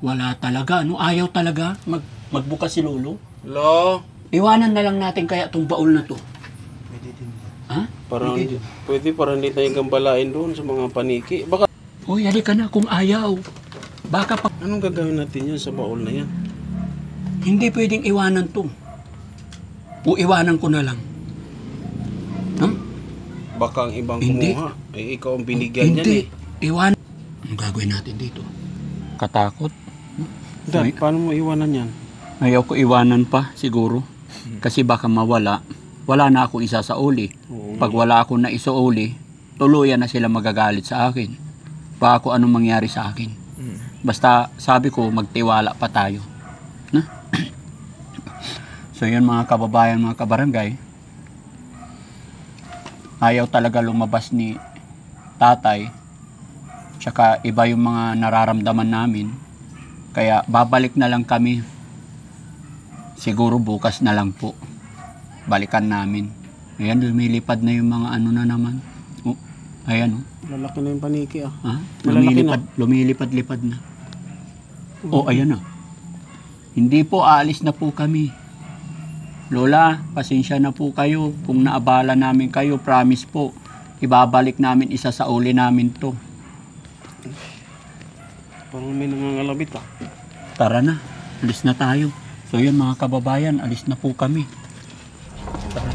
Wala talaga, no? Ayaw talaga magbukas si Lolo. Lo, Iwanan na lang natin kaya itong baul na to. Pwede din. Ha? parang pwede parang hindi tayo gambalain doon sa mga paniki. Baka Uy, halika na kung ayaw. Baka pa... anong gagawin natin yan sa baul na yan? Hindi pwedeng iwanan to. O iwanan ko na lang. Ha? Baka ang ibang Hindi. kumuha. Eh, ikaw ang binigyan niyan Hindi. eh. Iwanan. Anong gagawin natin dito? Katakot. Dad, paano mo iwanan yan? Ayaw ko iwanan pa, siguro. Kasi baka mawala. Wala na akong isa sa uli. Oo. Pag wala akong na uli, tuluyan na sila magagalit sa akin. Baka kung anong mangyari sa akin. Basta sabi ko, magtiwala pa tayo. Na? So yun mga kababayan, mga kabarangay. Ayaw talaga lumabas ni tatay. Tsaka iba yung mga nararamdaman namin. Kaya babalik na lang kami. Siguro bukas na lang po. Balikan namin. Ayan, lumilipad na yung mga ano na naman. Oh, ayan oh. Lalaki na yung paniki ah. Ha? Malalaki Lumilipad-lipad na. Oh, ayan na. Hindi po, aalis na po kami. Lola, pasensya na po kayo. Kung naabala namin kayo, promise po. Ibabalik namin isa sa uli namin to. Parang may nangangalabit ah. Tara na, alis na tayo. So yun mga kababayan, alis na po kami. Tara.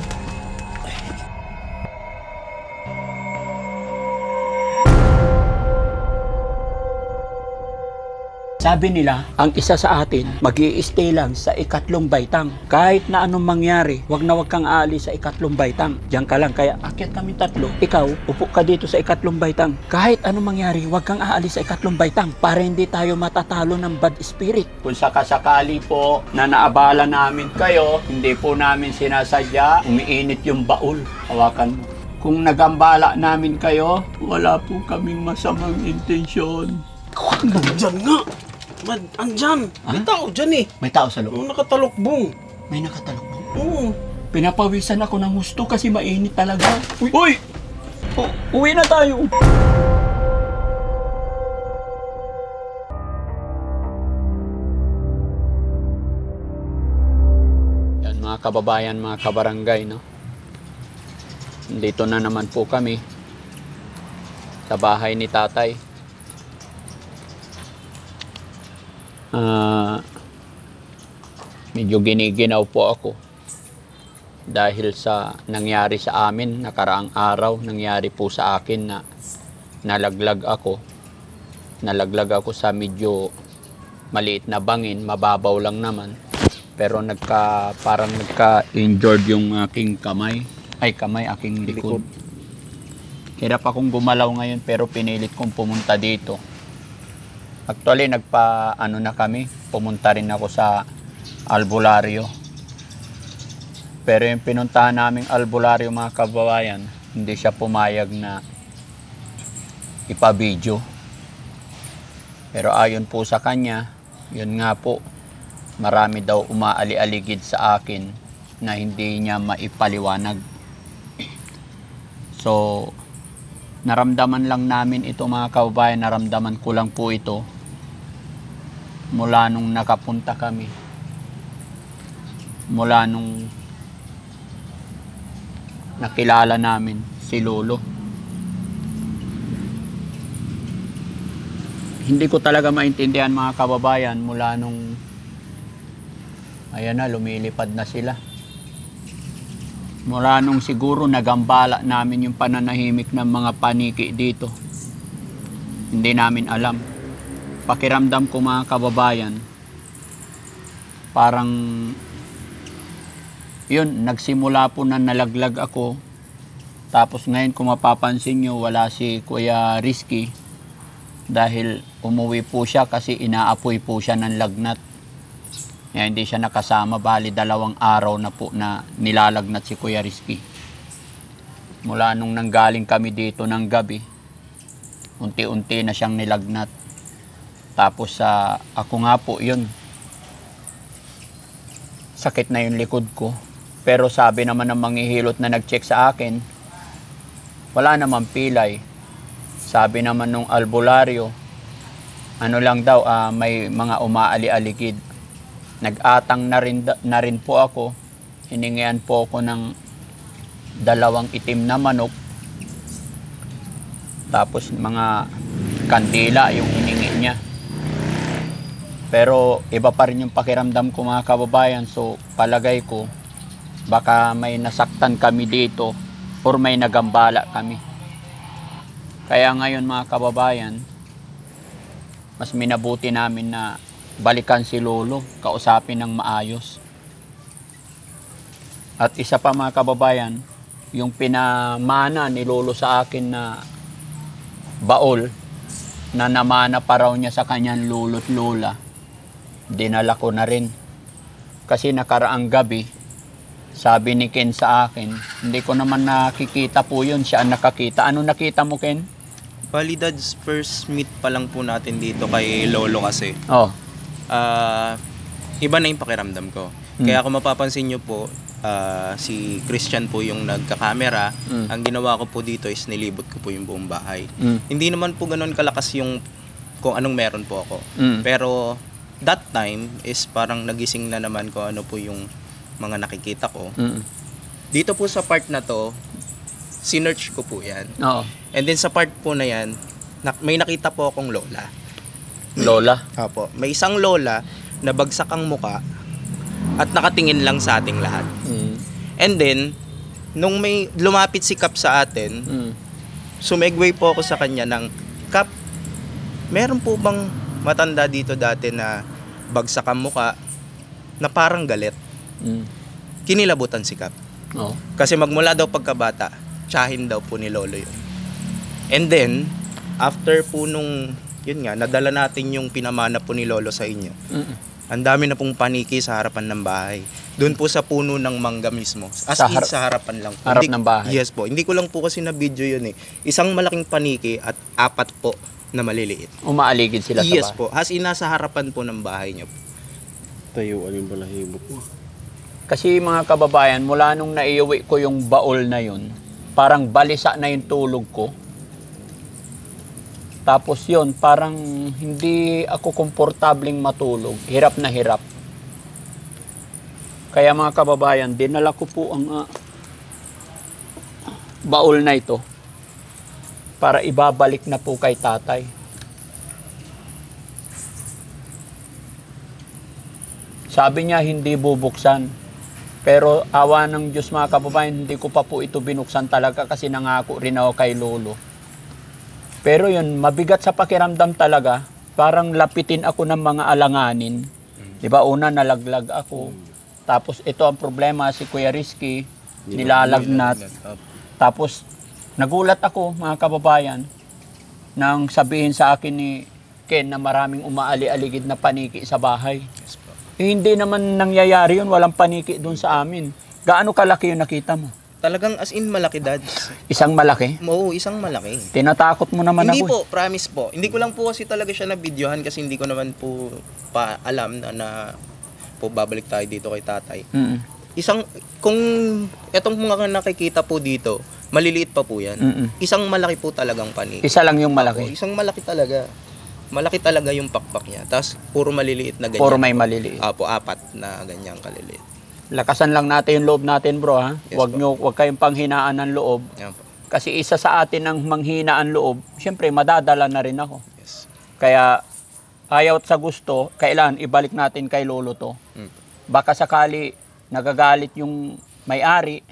Sabi nila, ang isa sa atin, mag-i-stay lang sa ikatlong baitang. Kahit na anong mangyari, wag kang aalis sa ikatlong baitang. Diyan ka lang, kaya akyat kami tatlo. Ikaw, upo ka dito sa ikatlong baitang. Kahit anong mangyari, wag kang aalis sa ikatlong baitang para hindi tayo matatalo ng bad spirit. Kung sakasakali po na naabala namin kayo, hindi po namin sinasadya, umiinit yung baul. Hawakan mo. Kung nagambala namin kayo, wala po kaming masamang intensyon. Andyan nga! Andyan! May tao dyan eh! May tao sa loob. Yung nakatalokbong. May nakatalokbong. Oo. Pinapawisan ako ng gusto kasi mainit talaga. Uy! Uy! Uwi na tayo! Yan mga kababayan, mga kabarangay, no? Dito na naman po kami sa bahay ni tatay. Medyo giniginaw po ako dahil sa nangyari sa amin nakaraang araw. Nangyari po sa akin na nalaglag ako sa medyo maliit na bangin, mababaw lang naman, pero parang nagka-injured yung aking aking likod. Hirap akong gumalaw ngayon pero pinilit kong pumunta dito. Actually, na kami, pumunta rin ako sa albularyo. Pero yung pinuntahan naming albularyo, mga kababayan, hindi siya pumayag na ipa-video. Pero ayon po sa kanya, yun nga po, marami daw umaali-aligid sa akin na hindi niya maipaliwanag. So, naramdaman lang namin ito, mga kababayan, naramdaman ko lang po ito mula nung nakapunta kami, mula nung nakilala namin si Lolo. Hindi ko talaga maintindihan, mga kababayan, mula nung ayan na, lumilipad na sila. Mula nung siguro nagambala namin yung pananahimik ng mga paniki dito. Hindi namin alam. Pakiramdam ko, mga kababayan, parang yun, nagsimula po na nalaglag ako. Tapos ngayon, kung mapapansin nyo, wala si Kuya Rizky dahil umuwi po siya kasi inaapoy po siya ng lagnat. Kaya hindi siya nakasama, bali 2 araw na po na nilalagnat si Kuya Rizky. Mula nung nanggaling kami dito ng gabi, unti-unti na siyang nilagnat. Tapos ako nga po, yun, sakit na yung likod ko. Pero sabi naman ng manghihilot na nag-check sa akin, wala naman pilay. Sabi naman nung albularyo, ano lang daw, may mga umaali-aligid. Nag-atang na rin po ako. Hiningian po ako ng 2 itim na manok. Tapos mga kandila yung hiningi niya. Pero iba pa rin yung pakiramdam ko mga kababayan. So palagay ko, baka may nasaktan kami dito or may nagambala kami. Kaya ngayon mga kababayan, mas minabuti namin na balikan si Lolo, kausapin ng maayos. At isa pa mga kababayan, yung pinamana ni Lolo sa akin na baol, na namana pa raw niya sa kanyang lolo't lola, dinala ko na rin. Kasi nakaraang gabi, sabi ni Ken sa akin, hindi ko naman nakikita po yun, siya ang nakakita. Ano nakita mo, Ken? Bali, Dads, first meet pa lang po natin dito kay Lolo kasi. Oh. Iba na yung pakiramdam ko. Kaya kung mapapansin nyo po, si Christian po yung nagka-camera. Ang ginawa ko po dito is nilibot ko po yung buong bahay. Hindi naman po ganun kalakas yung kung anong meron po ako. Pero that time is parang nagising na naman ko ano po yung mga nakikita ko. Dito po sa part na to, sinearch ko po yan. Oo. And then sa part po na yan, may nakita po akong lola. Lola? Opo. May isang lola na bagsak ang muka at nakatingin lang sa ating lahat. And then, nung may lumapit si Kap sa atin, sumegway po ako sa kanya ng, Kap, meron po bang matanda dito dati na bagsak ang muka na parang galit? Kinilabutan si Kap. Oh. Kasi magmula daw pagkabata, tsahin daw po ni Lolo yun. And then, after po nung, yun nga, nadala natin yung pinamana po ni Lolo sa inyo. Ang dami na pong paniki sa harapan ng bahay. Doon po sa puno ng mangga mismo. As in, sa harapan lang po. Harap ng bahay? Yes po. Hindi ko lang po kasi na video yun eh. Isang malaking paniki at 4 po na maliliit. Umaaligid sila sa bahay? Yes po. As in, nasa harapan po ng bahay niyo po. Tayuan yung balahibo ko. Kasi mga kababayan, mula nung naiuwi ko yung baol na yun, parang balisa na yung tulog ko. Tapos yun, parang hindi ako komportabling matulog. Hirap na hirap. Kaya mga kababayan, dinala ko po ang baol na ito para ibabalik na po kay tatay. Sabi niya hindi bubuksan. Pero awa ng Diyos mga kababayan, hindi ko pa po ito binuksan talaga kasi nangako rin ako kay Lolo. Pero yun, mabigat sa pakiramdam talaga. Parang lapitin ako ng mga alanganin. Diba, una nalaglag ako. Tapos ito ang problema, si Kuya Rizky, nilalagnat. Tapos nagulat ako mga kababayan nang sabihin sa akin ni Ken na maraming umaali-aligid na paniki sa bahay. Hindi naman nangyayari yun, walang paniki doon sa amin. Gaano kalaki yung nakita mo? Talagang as in malaki, Dads. Isang malaki? Oo, isang malaki. Tinatakot mo naman Hindi ako. po, promise po. Hindi ko lang po kasi talaga siya na-videohan kasi hindi ko naman po pa alam na po babalik tayo dito kay tatay. Kung etong mga nakikita po dito, maliliit pa po yan. Isang malaki po talagang paniki. Isa lang yung malaki? Opo, isang malaki talaga. Malaki talaga yung pakpak niya. Tapos puro maliliit na ganyan. Puro may maliliit. Opo, 4 na ganyang kaliliit. Lakasan lang natin yung loob natin, bro, ha? Yes, Huwag kayong panghinaan ng loob. Yan po. Kasi isa sa atin ang manghina ang loob, siyempre madadala na rin ako. Yes. Kaya ayaw at sa gusto, kailan ibalik natin kay Lolo to. Baka sakali nagagalit yung may-ari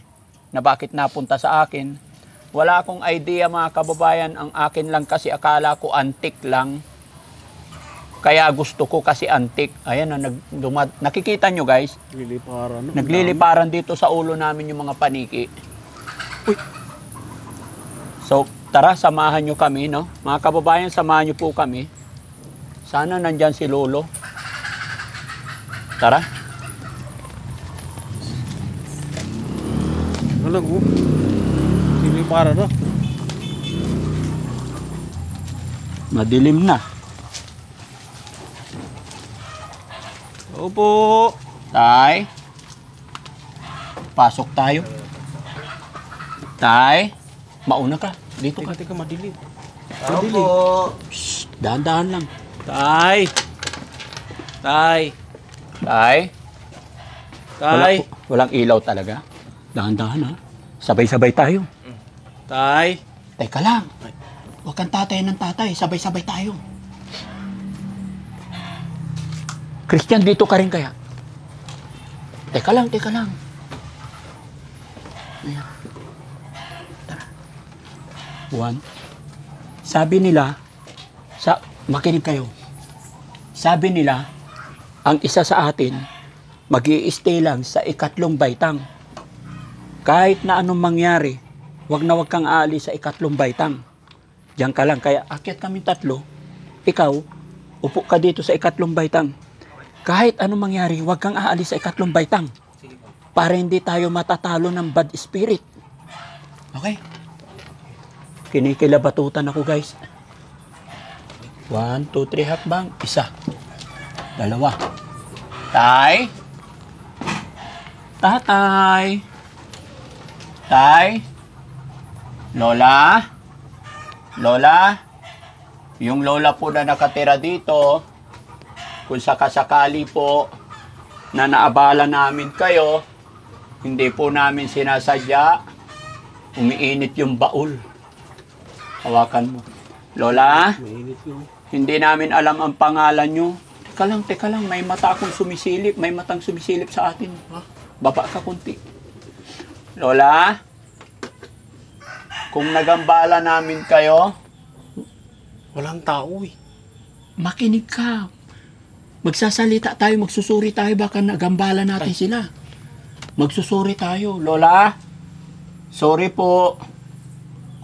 na bakit napunta sa akin. Wala akong idea mga kababayan, ang akin lang kasi akala ko antik lang. Kaya gusto ko kasi antik. Ayan na, nakikita nyo guys. Liliparan. Nagliliparan dito sa ulo namin yung mga paniki. Uy. So, tara, samahan nyo kami, no? Mga kababayan, samahan nyo po kami. Sana nandyan si Lolo. Tara. Nalago. Liliparan na. Madilim na. Opo. Tay. Pasok tayo. Tay. Mauna ka. Dito ka. Teka, madilim. Opo. Dahan-dahan lang. Tay! Tay! Tay? Tay! Walang ilaw talaga. Dahan-dahan ha. Sabay-sabay tayo. Tay! Teka lang. Huwag kang tatay ng tatay. Sabay-sabay tayo. Christian, dito ka rin kaya? Teka lang, teka lang. Ayan. Tara. One. Sabi nila, makinig kayo. Sabi nila, ang isa sa atin, mag-i-stay lang sa ikatlong baitang. Kahit na anong mangyari, wag kang aalis sa ikatlong baitang. Diyan ka lang. Kaya akyat kami tatlo, ikaw, upo ka dito sa ikatlong baitang. Kahit anong mangyari, wag kang aalis sa ikatlong baitang. Para hindi tayo matatalo ng bad spirit. Okay? Kinikilabatutan ako, guys. 1, 2, 3, hakbang. Isa. Dalawa. Tay? Tatay? Tay? Lola? Lola? Yung lola po na nakatira dito, kung sakasakali po na naabala namin kayo, hindi po namin sinasadya, umiinit yung baul. Hawakan mo. Lola, hindi namin alam ang pangalan nyo. Teka lang, may mata akong sumisilip, may matang sumisilip sa atin. Baba ka kunti. Lola, kung nagambala namin kayo, Walang tao eh. makinig ka. Magsasalita tayo, magsusuri tayo, baka nagambala natin sila. Magsusuri tayo. Lola, sorry po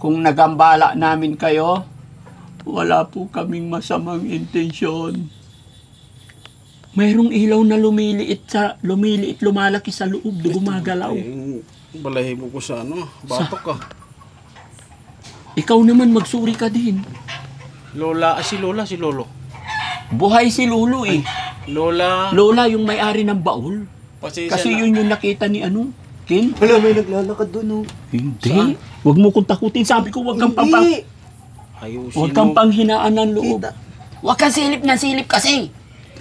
kung nagambala namin kayo. Wala po kaming masamang intensyon. Mayroong ilaw na lumiliit, lumalaki sa loob, gumagalaw. Balahibo ko sa batok ka. Ikaw naman magsuri ka din. Lola, si Lola, si Lolo. Buhay si Lolo eh. Lola, Lola yung may-ari ng baul. pasensya Kasi na. yun yung nakita ni Kin? Wala, may naglalakad doon, oh. Hindi. Saan? Huwag mo kong takutin. Sabi ko, huwag kang Hindi! Ayusin Huwag kang mo. panghinaan ng loob. Kita. Huwag kang silip na silip kasi.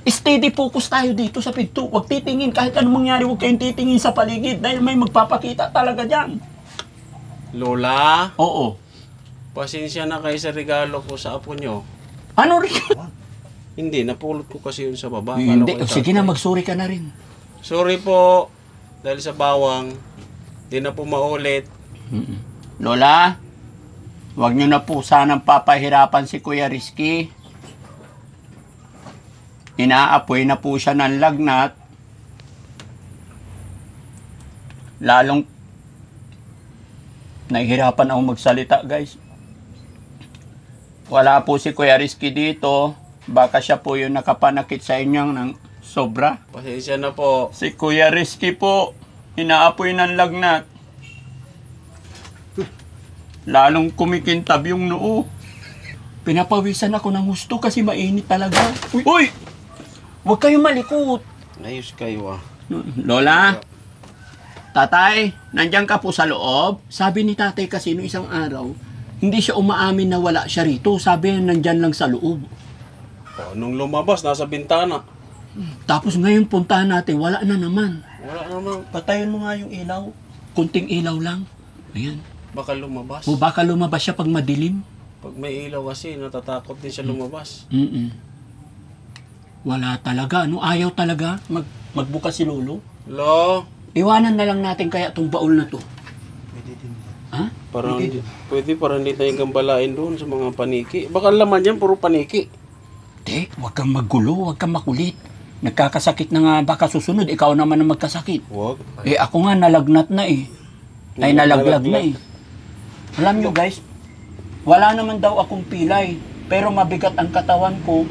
Steady focus tayo dito sa pinto. Huwag titingin. Kahit anong mangyari, huwag kayong titingin sa paligid. Dahil may magpapakita talaga dyan. Lola, Oo. pasensya na kayo sa regalo ko sa apo nyo. Ano rin? Hindi, napulot ko kasi yun sa baba. Hindi. Akala ko Sige tatay. na, magsuri ka na rin. Sorry po. Dahil sa bawang, di na po maulit. Lola, huwag nyo na po sanang papahirapan si Kuya Rizky. Inaapoy na po siya ng lagnat. Lalong nahihirapan ako magsalita, guys. Wala po si Kuya Rizky dito. Baka siya po yung nakapanakit sa inyo ng sobra. Pasensya na po. Si Kuya Rizky po, inaapoy ng lagnat. Lalong kumikintab yung noo. Pinapawisan ako ng gusto kasi mainit talaga. Uy! Huwag kayong malikot. Ayos kayo ah. Lola, tatay, nandiyan ka po sa loob. Sabi ni tatay kasi no isang araw, hindi siya umaamin na wala siya rito. Sabi niya nandyan lang sa loob. Nung lumabas, nasa bintana. Tapos ngayon puntahan natin, wala na naman. Wala naman. Patayin mo nga yung ilaw. Kunting ilaw lang. Ayan. Baka lumabas. O baka lumabas siya pag madilim. Pag may ilaw kasi, natatakot din siya lumabas. Wala talaga. Ano, ayaw talaga magbukas si Lolo. Lo, Iwanan na lang natin kaya itong baul na to. Ha? parang pwede para hindi tayong gambalain doon sa mga paniki. Baka laman yan, puro paniki. Te, huwag kang maggulo, huwag kang makulit. Nagkakasakit na nga baka susunod, ikaw naman ang magkasakit. Huwag. Eh ako nga nalagnat na eh. Ay nalaglag na eh. Alam nyo guys, wala naman daw akong pilay. Pero mabigat ang katawan ko,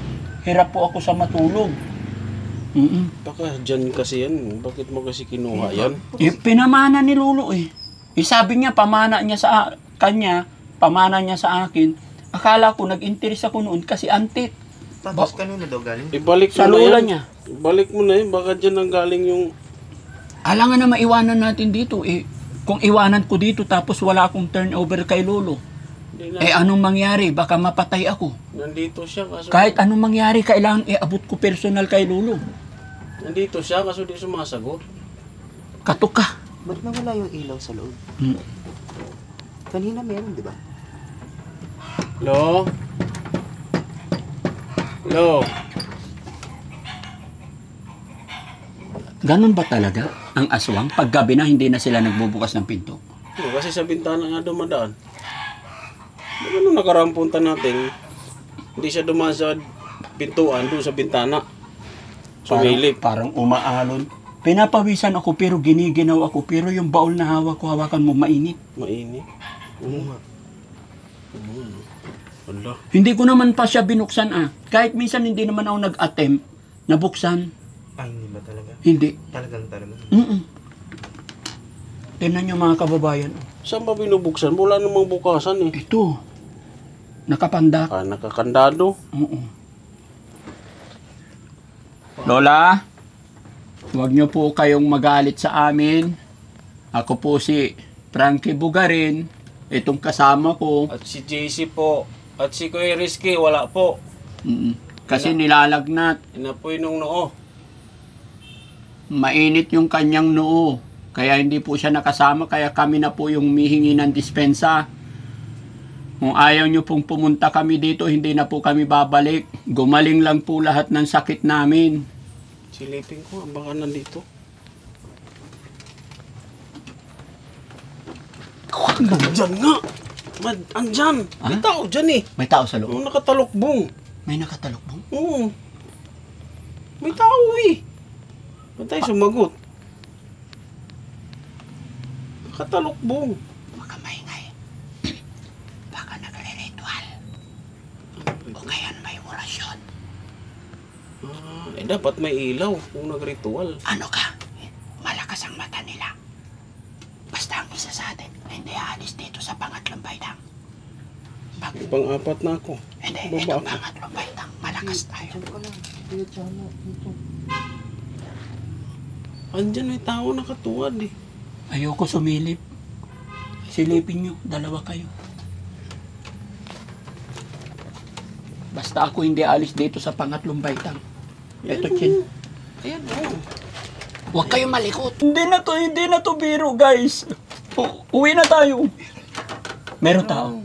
hirap po ako sa matulog. Baka dyan kasi yan. Bakit mo kasi kinuha yan? Eh, pinamana ni Lolo eh. Sabi niya, pamana niya sa kanya, pamana niya sa akin. Akala ko, nag-interest ako noon kasi antik. Tapos kanino daw galing? Ibalik Sa mo na lola yan. niya. Ibalik mo na yan. Baka dyan ang galing yung... Alangan na maiwanan natin dito eh. Kung iwanan ko dito tapos wala akong turnover kay Lolo. Hindi na. Eh anong mangyari? Baka mapatay ako. Nandito siya kaso... Kahit anong mangyari, kailangan iabot ko personal kay Lolo. Nandito siya kaso di sumasagot. Katok ka. Ba't nawala yung ilaw sa loob? Hmm. Kanina meron, di ba? Hello? Hello? Ganun ba talaga ang aswang? Pag gabi na, hindi na sila nagbubukas ng pinto. Kasi sa bintana nga dumadaan. Di ba nung nakarampunta natin, hindi siya dumaan sa pintuan, doon sa bintana. Sumilip. Parang umaalon. Pinapawisan ako pero giniginaw ako. Pero yung baul na hawak ko, hawakan mo mainit. Mainit. Oo nga. Wala. Hindi ko naman pa siya binuksan Kahit minsan hindi naman ako nag-attempt na buksan. Ay, hindi ba talaga? Hindi. Talaga. Tingnan nyo mga kababayan. Saan ba binubuksan? Wala namang bukasan eh. Ito. Nakapandak. Nakakandado. Oo. Lola, huwag niyo po kayong magalit sa amin. Ako po si Frankie Bugarin. Itong kasama ko. At si JC po. At si Kuya Rizky, wala po. Kasi nilalagnat. Inapoy nung noo. Mainit yung kanyang noo. Kaya hindi po siya nakasama. Kaya kami na po yung mihingi ng dispensa. Kung ayaw nyo pong pumunta kami dito, hindi na po kami babalik. Gumaling lang po lahat ng sakit namin. Silipin ko, baka nandito. Andyan nga! Andyan! May tao dyan eh! May tao sa loob. Yung nakatalokbong. May nakatalokbong. Oo. May tao eh. Ba't tayo sumagot? Nakatalokbong. Huwag ka maingay. Baka nagre-ritual. O kaya may orasyon. Dapat may ilaw kung nagritual. Ano ka? Malakas ang mata nila. Basta ang isa sa atin, hindi aalis dito sa pangatlong baitang. Pang-apat na ako. Hindi, Baba itong ako. pangatlong baitang. Malakas tayo. Andyan may tao nakatuwad eh. Ayoko sumilip. Silipin nyo, dalawa kayo. Basta ako hindi alis dito sa pangatlong baitang. Ito, Chin. Ayan oh. Huwag kayo malikot. Hindi na to biro, guys. Uwi na tayo. Meron tao.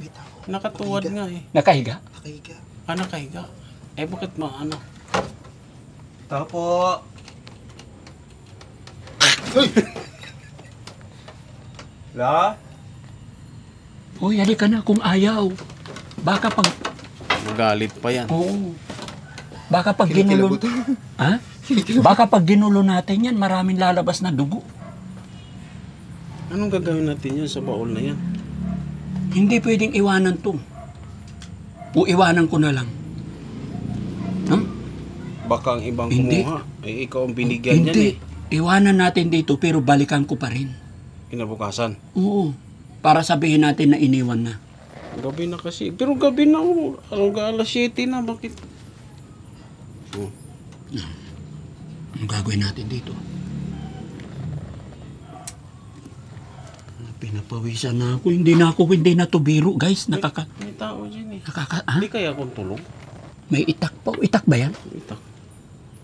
Nakatuwad nga eh. Nakahiga. Nakahiga. Nakahiga. Eh bakit ano? Tapo! La? Uy, halika na kung ayaw. Baka pag... Magalit pa yan. Oo. Baka pag ginulo... Ha? Baka pag ginulo natin yan, maraming lalabas na dugo. Anong gagawin natin yan sa baul na yan? Hindi pwedeng iwanan to. O iwanan ko na lang. No? Baka ang ibang Hindi. kumuha. Eh ikaw ang binigyan niyan Hindi. eh. Iwanan natin dito pero balikan ko pa rin. Kinabukasan. Oo. Para sabihin natin na iniwan na. Gabi na kasi. Pero gabi na oh. Alas 7 na. Bakit? Oh. Anong gagawin natin dito? Pinapawisan na ako. Hindi na to biro, guys. May tao dyan eh. Hindi kaya akong tulog? May itak pa. Itak ba yan? Itak.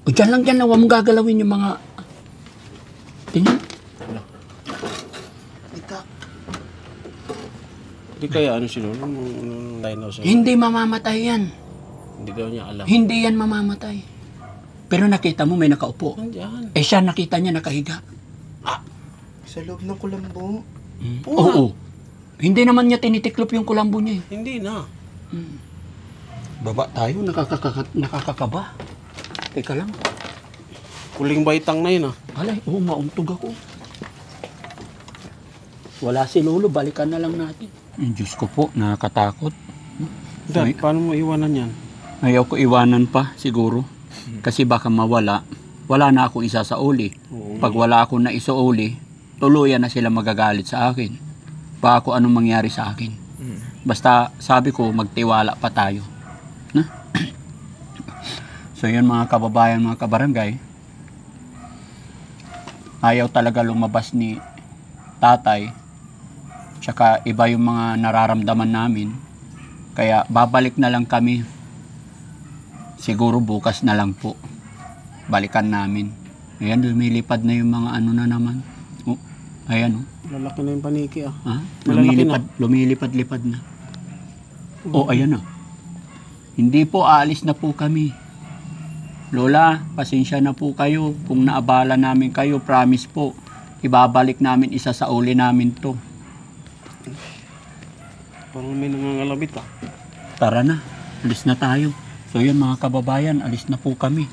O dyan lang. Huwag mong gagalawin yung mga... Tingnan. Itak. Hindi kaya ano sila? Anong line out sa'yo? Hindi mamamatay yan. Hindi daw niya alam. Hindi yan mamamatay. Pero nakita mo may nakaupo. Andyan. Eh siya nakita niya nakahiga. Sa loob ng kulambo. Oo. Hindi naman niya tinitiklop yung kulambo niya eh. Hindi na. Baba tayo, nakakakaba. Teka lang. Kuling baitang na yun ah. Alay, mauntog ako. Wala si Lolo, balikan na lang natin. Diyos ko po, nakakatakot. Dad, paano mo iwanan yan? Ayaw ko iwanan pa, siguro. Kasi baka mawala. Wala na akong isa sa uli. Pag wala akong na uli, tuluyan na sila magagalit sa akin. Baka kung anong mangyari sa akin. Basta sabi ko, magtiwala pa tayo. Na? So yun mga kababayan, mga kabarangay. Ayaw talaga lumabas ni tatay. Tsaka iba yung mga nararamdaman namin. Kaya babalik na lang kami. Siguro bukas na lang po. Balikan namin. Ayan, lumilipad na yung mga ano na naman. Oh, ayan oh. Lalaki na yung paniki ah. Ha? Malalaki na. Lumilipad-lipad na. Oh, ayan na. Hindi po, aalis na po kami. Lola, pasensya na po kayo. Kung naabala namin kayo, promise po, ibabalik namin isa sa uli namin to. Parang may nangangalabit ah. Tara na, alis na tayo. So yun mga kababayan, alis na po kami.